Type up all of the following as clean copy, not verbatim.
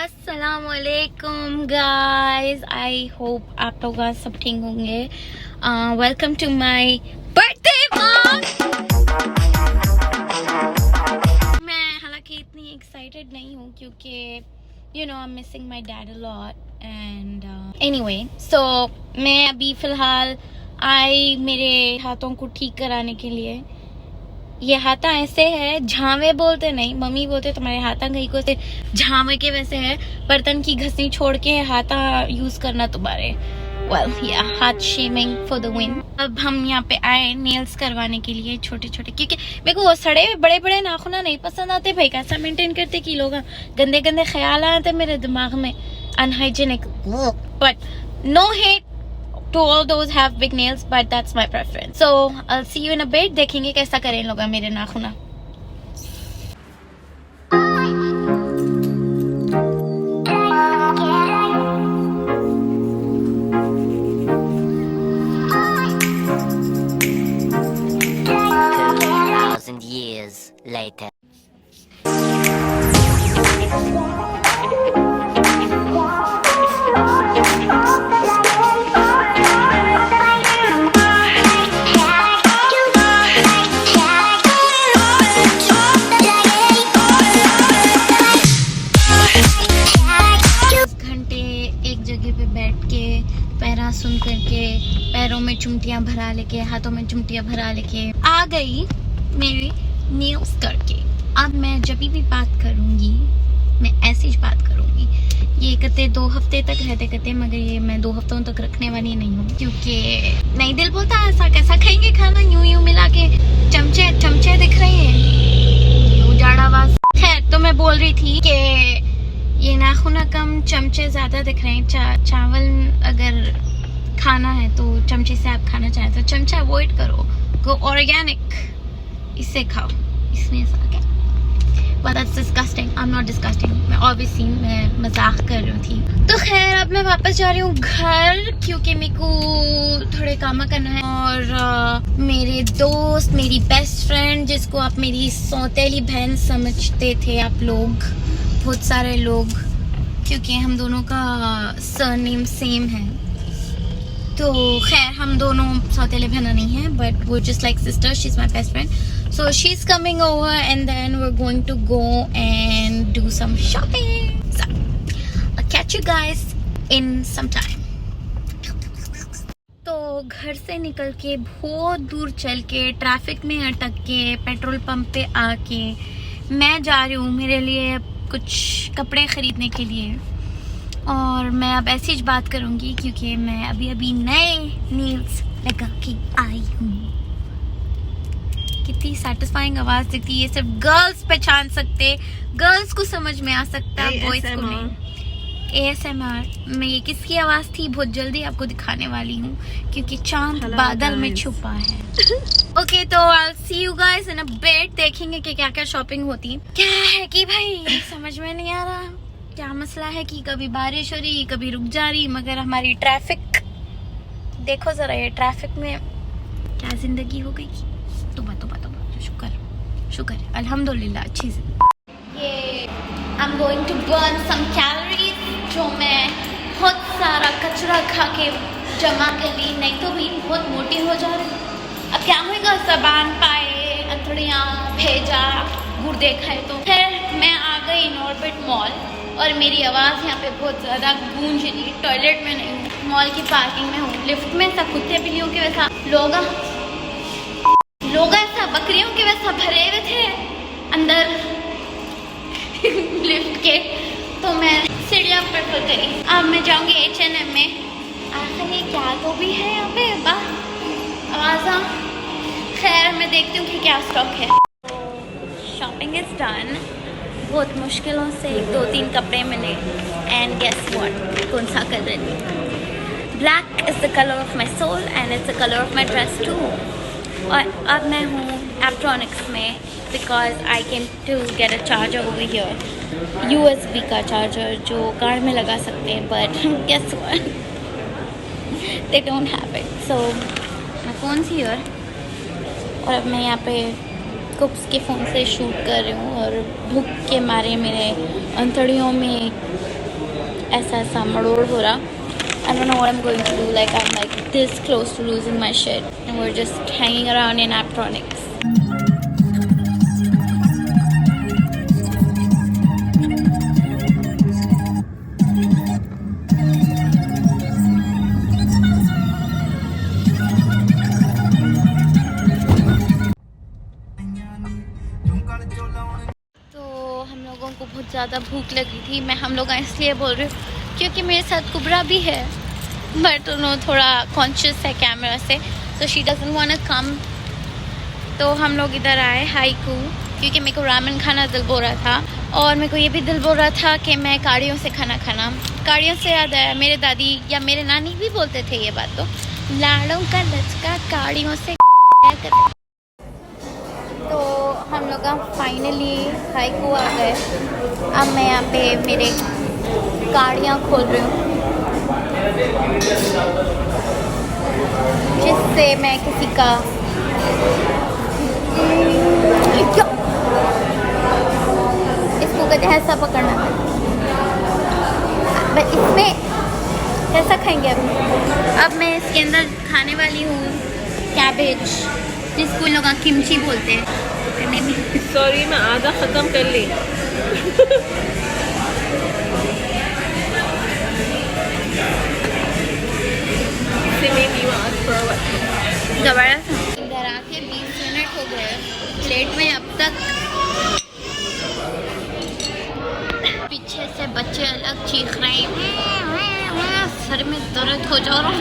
अस्सलामुअलैकुम guys, I hope आप लोग आज सब ठीक होंगे। Welcome to my birthday vlog. मैं हालांकि इतनी एक्साइटेड नहीं हूँ क्योंकि you know I am missing my dad a lot and anyway so मैं अभी फ़िलहाल आई मेरे हाथों को ठीक कराने के लिए। ये हाथा ऐसे है, झावे बोलते नहीं, मम्मी बोलते तुम्हारे हाथा कहीं को से झावे के वैसे है। बर्तन की घसी छोड़ के हाथा यूज करना तुम्हारे। वेल या हाथ शेमिंग फॉर द विन। अब हम यहाँ पे आए नेल्स करवाने के लिए छोटे छोटे, क्योंकि मेरे को वो सड़े बड़े बड़े नाखून नहीं पसंद आते। भाई कैसा मेंटेन करते कि लोग गंदे गंदे ख्याल आते मेरे दिमाग में, unhygienic. But no hate to all those have big nails, but that's my preference. So I'll see you in a bit. देखेंगे कैसा करें लोग मेरे नाखून। Years later. सुन करके पैरों में चुमटियां भरा लेके, हाथों में चुमटियां भरा लेके आ गई मेरी नेल्स करके। अब मैं जब भी बात करूंगी मैं ऐसी ही बात करूंगी। ये कहते 2 हफ्ते तक रहते कहते, मगर ये मैं 2 हफ्तों तक रखने वाली नहीं हूँ, क्योंकि नहीं दिल बोलता ऐसा कैसा खाएंगे खाना यूं यूं मिला के। चमचे चमचे दिख रहे हैं उजाड़ावाज। खैर तो मैं बोल रही थी कि ये नाखून कम चमचे ज्यादा दिख रहे हैं। चावल अगर खाना है तो चमचे से आप खाना चाहें तो चमचा अवॉइड करो, गो ऑर्गेनिक, इससे खाओ। इसमें ऐसा क्या, but that's disgusting. I'm not disgusting. मैं obviously मैं मजाक कर रही थी। तो खैर अब मैं वापस जा रही हूँ घर, क्योंकि मेरे को थोड़े काम करना है। और मेरे दोस्त, मेरी बेस्ट फ्रेंड, जिसको आप मेरी सौतेली बहन समझते थे आप लोग, बहुत सारे लोग, क्योंकि हम दोनों का सरनेम सेम है। तो खैर हम दोनों सौतेले बहना नहीं हैं, बट वो just like sister. She is my best friend, so she is coming over and then we are going to go and do some shopping. So I catch you guys in some time. तो घर से निकल के बहुत दूर चल के traffic में अटक के पेट्रोल पंप पे आके मैं जा रही हूँ मेरे लिए कुछ कपड़े खरीदने के लिए। और मैं अब ऐसी ही बात करूंगी क्योंकि मैं अभी नए नेल्स लगा के आई हूँ। कितनी सैटिस्फाइंग आवाज देती है, ये सिर्फ गर्ल्स पहचान सकते, गर्ल्स को समझ में आ सकता, बॉयज को नहीं। ASMR में ये किसकी आवाज थी बहुत जल्दी आपको दिखाने वाली हूँ, क्योंकि चांद बादल में छुपा है। ओके तो I'll see you guys in a bit। देखेंगे कि क्या क्या शॉपिंग होती। क्या है कि भाई समझ में नहीं आ रहा क्या मसला है कि कभी बारिश हो रही कभी रुक जा रही, मगर हमारी ट्रैफिक देखो जरा, ये ट्रैफिक में क्या जिंदगी हो गई। तो शुक्र अल्हम्दुलिल्लाह अच्छी से। ये I am going to burn some calories, जो मैं बहुत सारा कचरा खा के जमा कर ली, नहीं तो भी बहुत मोटी हो जा रही। अब क्या होगा, जबान पाए, अंतड़ियाँ, भेजा, गुर्दे खाए। तो खैर मैं आ गई नॉर्बिट मॉल और मेरी आवाज़ यहाँ पे बहुत ज़्यादा गूंज रही। टॉयलेट में नहीं हूँ, मॉल की पार्किंग में हूँ। लिफ्ट में सब कुत्ते बिल्लियों के वैसा लोग ऐसा बकरियों के वैसा भरे हुए थे अंदर लिफ्ट के, तो मैं सीढ़ियाँ प्रेफर करी। अब मैं जाऊँगी H&M में। आखिर ये क्या तो भी है यहाँ पे आवाज़ा। खैर मैं देखती हूँ कि क्या स्टॉक है। Shopping is done. बहुत मुश्किलों से 2-3 कपड़े मिले एंड गेस व्हाट, कौन सा colour? Black is the colour of my soul and it's the colour of my dress too. और अब मैं हूँ एप्ट्रॉनिक्स में because I came to get a charger over here, USB का चार्जर जो car में लगा सकते हैं, but guess what, they don't have it. So my phone's here. और अब मैं यहाँ पे उसके फ़ोन से शूट कर रही हूँ और भूख के मारे मेरे अंतड़ियों में ऐसा ऐसा मरोड़ हो रहा. I don't know what I'm going to do. Like I'm like this close to losing my shit, and we're just hanging around in Aptronics. तो हम लोगों को बहुत ज़्यादा भूख लगी थी. मैं हम लोग इसलिए बोल रही हूँ क्योंकि मेरे साथ कुबरा भी है, बट उन्होंने थोड़ा कॉन्शियस है कैमरा से, so she doesn't want to come. तो हम लोग इधर आए हाइकू क्योंकि मेरे को रामेन खाना दिल बोल रहा था, और मेरे को ये भी दिल बोल रहा था कि मैं काड़ियों से खाना खाना. काड़ियों से याद है, मेरे दादी या मेरे नानी भी बोलते थे ये बात, तो लाड़ों का लचका काड़ियों से. तो हम लोग फाइनली हाइकू आ गए. अब मैं यहाँ पे मेरे गाड़ियाँ खोल रही हूँ जिससे मैं किसी का इसको कहते हैं ऐसा पकड़ना है. इसमें ऐसा खाएंगे. अब मैं इसके अंदर खाने वाली हूँ कैबेज, जिसको लोग किमची बोलते हैं. सॉरी मैं आधा ख़त्म कर ली. ज़बरदस्त. इधर आके 20 मिनट हो गए. प्लेट में अब तक पीछे से बच्चे अलग चीख रहे हैं, सर में दर्द हो जा रहा है.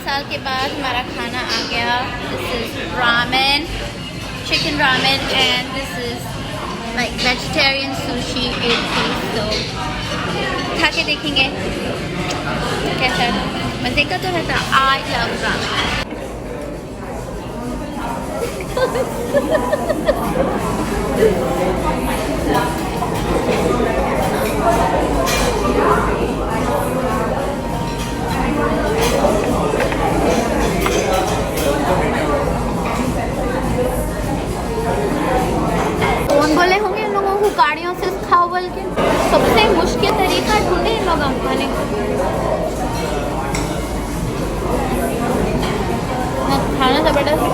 साल के बाद हमारा खाना आ गया. This is ramen, chicken ramen, and this is like vegetarian sushi 8 piece. तो खा के देखेंगे कैसा है. मज़े का तो रहता. I love ramen. कौन बोले होंगे इन लोगों को गाड़ियों से खाओ बोल के. सबसे मुश्किल तरीका ढूंढे इन लोग खाने को. खाना जबरदस्त.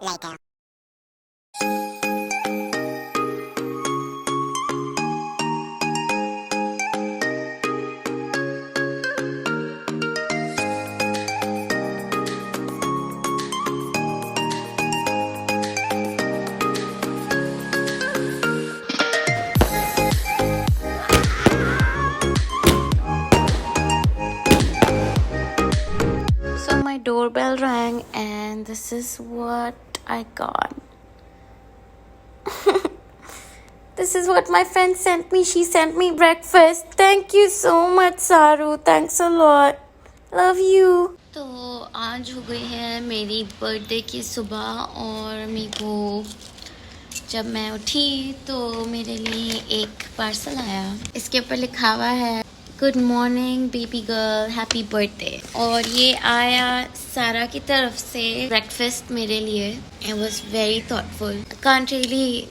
Later. So my doorbell rang and this is what I got. This is what my friend sent me. She sent me breakfast. Thank you so much, Saru. Thanks a lot. Love you. तो आज हो गई है मेरी birthday की सुबह, और मेरे को जब मैं उठी तो मेरे लिए एक पार्सल आया. इसके ऊपर लिखा हुआ है good morning baby girl, happy birthday. और ये आया सारा की तरफ से ब्रेकफास्ट मेरे लिए. It was very thoughtful. Can't really.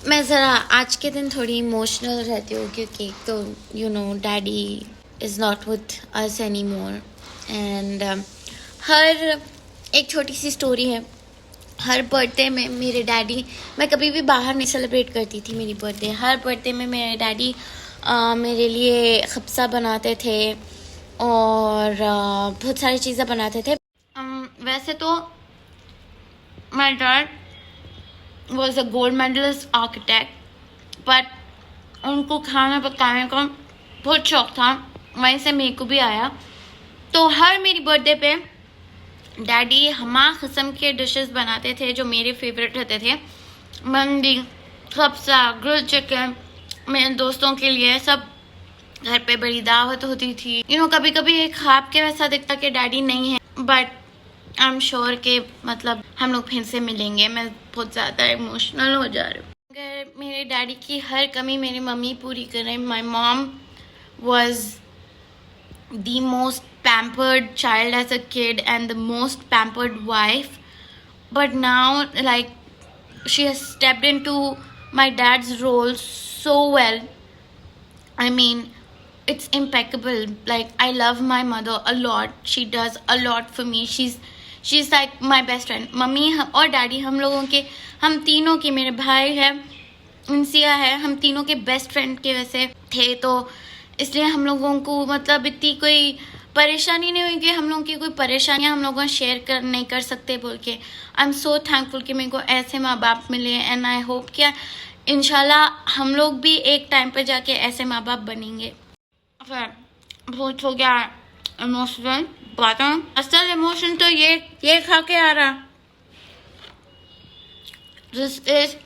मैं ज़रा आज के दिन थोड़ी इमोशनल रहती हूँ क्योंकि तो you know daddy is not with us any more. And हर एक छोटी सी स्टोरी है हर बर्थडे में मेरे डैडी, मैं कभी भी बाहर नहीं सेलिब्रेट करती थी मेरी बर्थडे। हर बर्थडे में मेरे डैडी मेरे लिए खब्सा बनाते थे और बहुत सारी चीज़ें बनाते थे। वैसे तो my dad was a gold medallist architect, but उनको खाना पकाने का बहुत शौक था, वहीं से मेरे को भी आया। तो हर मेरी बर्थडे पे डैडी हमा किस्म के डिशेस बनाते थे जो मेरे फेवरेट रहते थे। मंडी, कब्सा, ग्रिल चिकन, मेरे दोस्तों के लिए सब। घर पे बड़ी दावत होती थी। कभी कभी एक ख्वाब के वैसा दिखता कि डैडी नहीं है, बट आई एम श्योर के मतलब हम लोग फिर से मिलेंगे। मैं बहुत ज़्यादा इमोशनल हो जा रही हूँ। अगर मेरे डैडी की हर कमी मेरी मम्मी पूरी कर रही। My mom was the most pampered child as a kid and the most pampered wife, but now like she has stepped into my dad's role so well. I mean, it's impeccable. Like, I love my mother a lot. She does a lot for me. She's like my best friend. Mummy और daddy हम लोगों के, हम तीनों के, मेरे भाई है, इंसिया है, हम तीनों के बेस्ट फ्रेंड के वैसे थे। तो इसलिए हम लोगों को मतलब इतनी कोई परेशानी नहीं हुई कि हम लोगों की कोई परेशानियां हम लोगों शेयर नहीं कर सकते बोल के। आई एम सो थैंकफुल कि मेरे को ऐसे माँ बाप मिले एंड आई होप कि इंशाल्लाह हम लोग भी एक टाइम पर जाके ऐसे माँ बाप बनेंगे। बहुत हो गया इमोशनल बातें। असल इमोशन तो ये खा के आ रहा। This is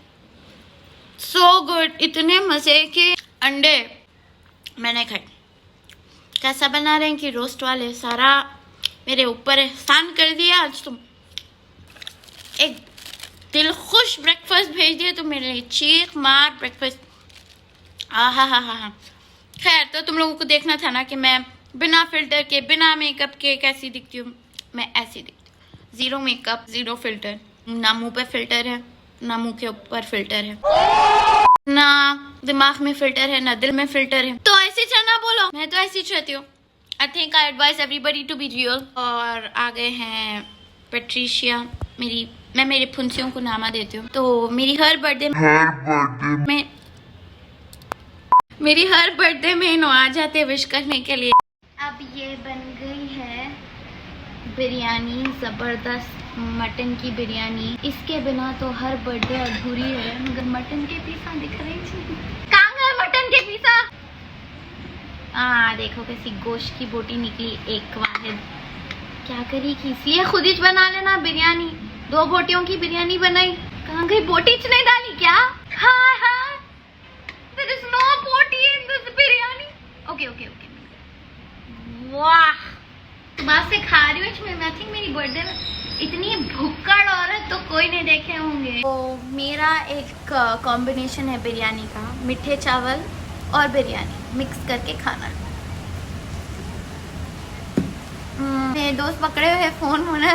so good. इतने मजे के अंडे मैंने खाए। कैसा बना रहे हैं कि रोस्ट वाले सारा मेरे ऊपर एहसान कर दिया आज तुम। एक दिल खुश ब्रेकफास्ट भेज दिया तुम मेरे लिए, चीख मार ब्रेकफास्ट। हा। खैर, तो तुम लोगों को देखना था ना कि मैं बिना फिल्टर के, बिना मेकअप के कैसी दिखती हूँ। मैं ऐसी दिखती हूँ, जीरो मेकअप, जीरो फिल्टर। ना मुंह पे फिल्टर है, ना मुंह के ऊपर फिल्टर है, ना दिमाग में फिल्टर है, ना दिल में फिल्टर है। तो ऐसी ना बोलो, मैं तो ऐसी चाहती हूँ। I think I advise everybody to be real. और आ गए हैं पेट्रिशिया, मैं मेरी फुंसियों को नामा देती हूँ। तो मेरी हर बर्थडे में इन्हों आ जाते विश करने के लिए। अब ये बन गई है बिरयानी, जबरदस्त मटन की बिरयानी। इसके बिना तो हर बर्थडे अधूरी है। मगर मटन के पीसा दिख रहे हैं। कहाँ गए मटन के पीसा? देखो कैसी गोश्त की बोटी निकली एक वाहिद। क्या करी किसी है, खुद ही बना लेना बिरयानी। 2 बोटियों की बिरयानी बनाई। कहाँ गई बोटी? नहीं डाली क्या? हाँ, there is no बोटी in this बिरयानी। ओके। वाह, सुबह से खा रही हूँ। मैं थिंक मेरी बर्थडे में इतनी भुक्कड़ औरत तो कोई नहीं देखे होंगे। तो मेरा एक कॉम्बिनेशन है बिरयानी का, मीठे चावल और बिरयानी मिक्स करके खाना। मेरे दोस्त पकड़े हुए फोन होने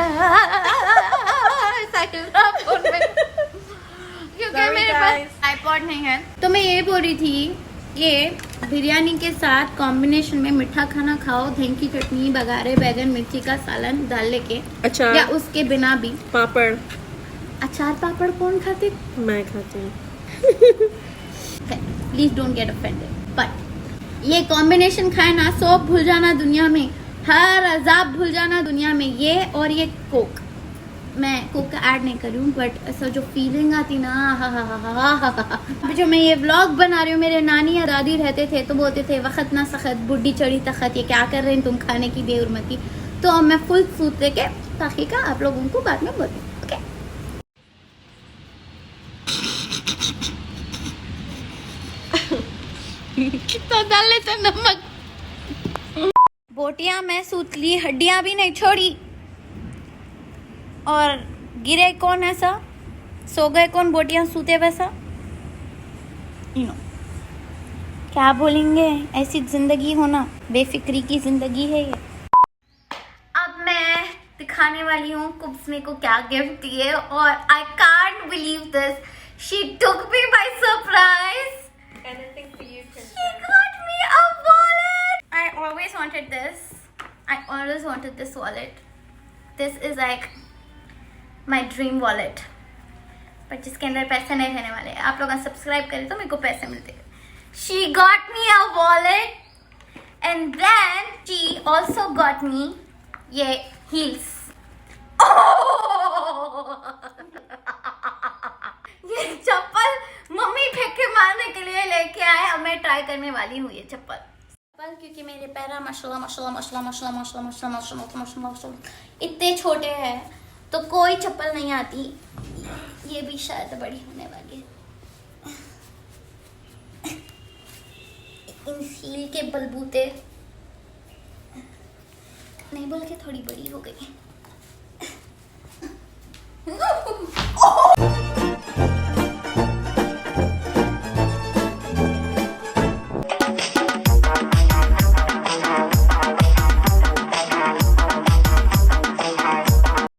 फोन में क्योंकि मेरे पास आईपॉड नहीं है। तो मैं ये बोल रही थी, ये बिरयानी के साथ कॉम्बिनेशन में मीठा खाना खाओ, दही की चटनी, बघारे बैगन, मिर्ची का सालन डाल लेके, अचार या उसके बिना भी। पापड़, अचार पापड़ कौन खाते? मैं खाती हूँ। Please don't get offended. But ये कॉम्बिनेशन खाए ना, सब भूल जाना दुनिया में, हर अजाब भूल जाना दुनिया में। ये और ये कोक, मैं कोक का ऐड नहीं कर रही हूँ, बट ऐसा जो फीलिंग आती ना, हा। जो मैं ये व्लॉग बना रही हूँ, मेरे नानी या दादी रहते थे तो बोलते थे वक्त ना सख्त, बुढ़ी चढ़ी तखत, ये क्या कर रहे हैं तुम, खाने की बेउरमती। तो अब मैं फुल सूट लेके ताकि का आप लोगों को बाद में बोलूँ। ओके, तो डाल लेते नमक। बोटियां मैं सूत ली, हड्डियां भी नहीं छोड़ी। और गिरे कौन ऐसा, सो गए कौन, बोटियां सूते वैसा। क्या बोलेंगे, ऐसी जिंदगी होना, बेफिक्री की जिंदगी है ये। अब मैं दिखाने वाली हूँ कुब्स मेरे को क्या गिफ्ट दिए, और I can't believe this, she took me by surprise. She got me a wallet. I always wanted this. I always wanted this wallet. This is like my dream wallet. पर जिसके अंदर पैसे नहीं रहने वाले। आप लोग सब्सक्राइब करें तो मेरे को पैसे मिलते। She got me a wallet and then she also got me ये हील्स। ये चप्पल मम्मी फेंक के मारने के लिए लेके आए। अब मैं ट्राई करने वाली हूँ ये चप्पल, क्योंकि मेरे पैर माशाल्लाह माशाल्लाह माशाल्लाह माशाल्लाह माशाल्लाह माशाल्लाह माशाल्लाह माशाल्लाह माशाल्लाह इतने छोटे हैं तो कोई चप्पल नहीं आती। ये भी शायद बड़ी होने वाली है। इन हील के बलबूते नहीं बोल के थोड़ी बड़ी हो गई।